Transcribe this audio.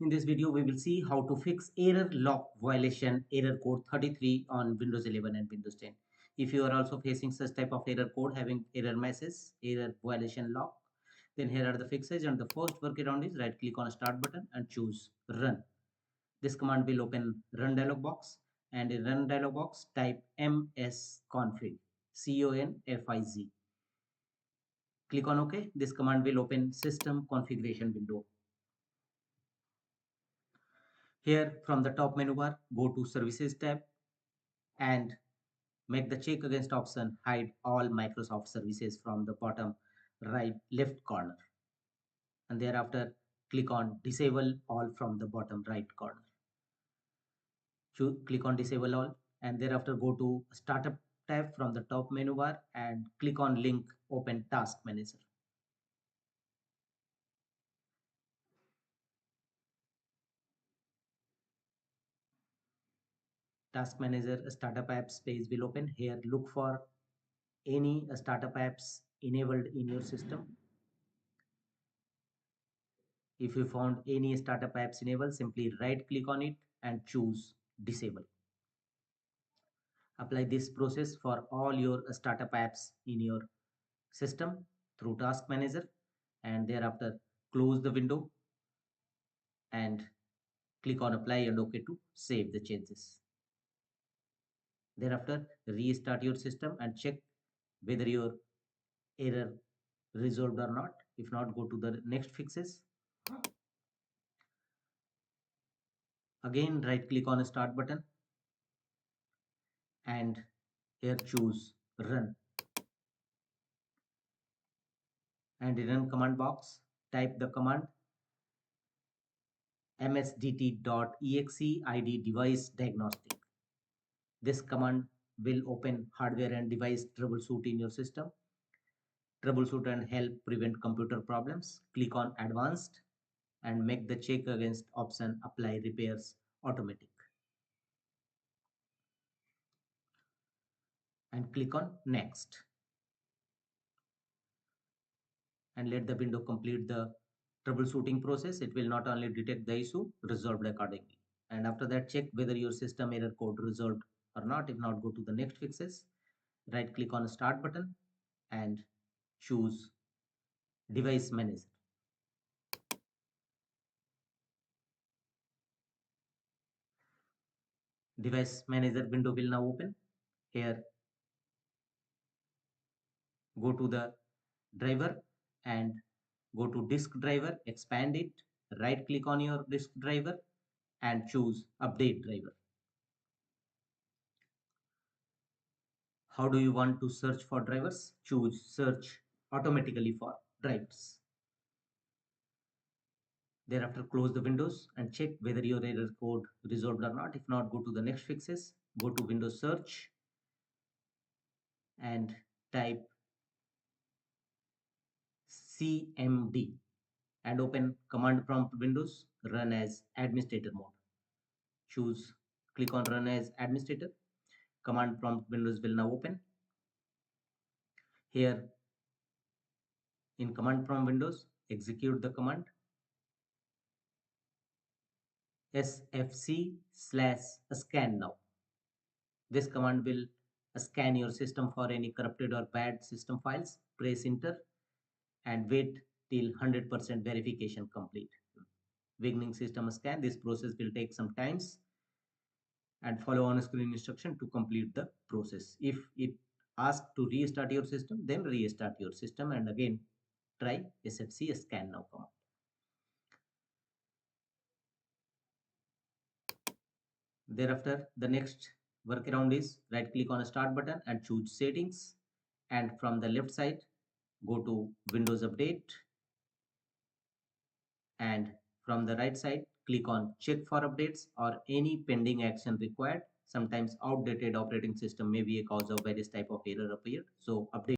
in this video we will see how to fix error lock violation error code 33 on Windows 11 and Windows 10. If you are also facing such type of error code having error message, error violation lock, then here are the fixes. And the first workaround is right click on start button and choose run. This command will open run dialog box, and in run dialog box type msconfig, config. Click on OK. This command will open system configuration window. Here from the top menu bar, go to Services tab and make the check against option hide all Microsoft services from the bottom right left corner. And thereafter click on disable all from the bottom right corner. Click on disable all, and thereafter go to Startup tab from the top menu bar and click on link open task manager. Task manager startup apps page will open. Here look for any startup apps enabled in your system. If you found any startup apps enabled, simply right click on it and choose disable. Apply this process for all your startup apps in your system through task manager, and thereafter close the window and click on apply and OK to save the changes. Thereafter restart your system and check whether your error resolved or not. If not, go to the next fixes. Again right click on start button and here choose run, and in run command box type the command msdt.exe id device diagnostic. This command will open hardware and device troubleshoot in your system, troubleshoot and help prevent computer problems. Click on advanced and make the check against option apply repairs automatic, and click on next, and let the window complete the troubleshooting process. It will not only detect the issue, resolved accordingly, and after that check whether your system error code resolved or not. If not, go to the next fixes, right click on start button and choose device manager. Device manager window will now open. Here go to the driver and go to disk driver, expand it, right click on your disk driver and choose update driver. How do you want to search for drivers? Choose search automatically for drivers. Thereafter close the windows and check whether your error code resolved or not. If not, go to the next fixes, go to Windows search and type CMD and open command prompt windows, run as administrator mode. Click on run as administrator. Command prompt windows will now open. Here in command prompt windows, execute the command sfc/scan now. This command will scan your system for any corrupted or bad system files. Press enter and wait till 100% verification complete. Beginning system scan. This process will take some times, and follow on screen instruction to complete the process. If it asks to restart your system, then restart your system and again try sfc scan now command. Thereafter the next workaround is right click on a start button and choose settings, and from the left side go to Windows Update, and from the right side click on check for updates or any pending action required. Sometimes outdated operating system may be a cause of various type of error appear, so update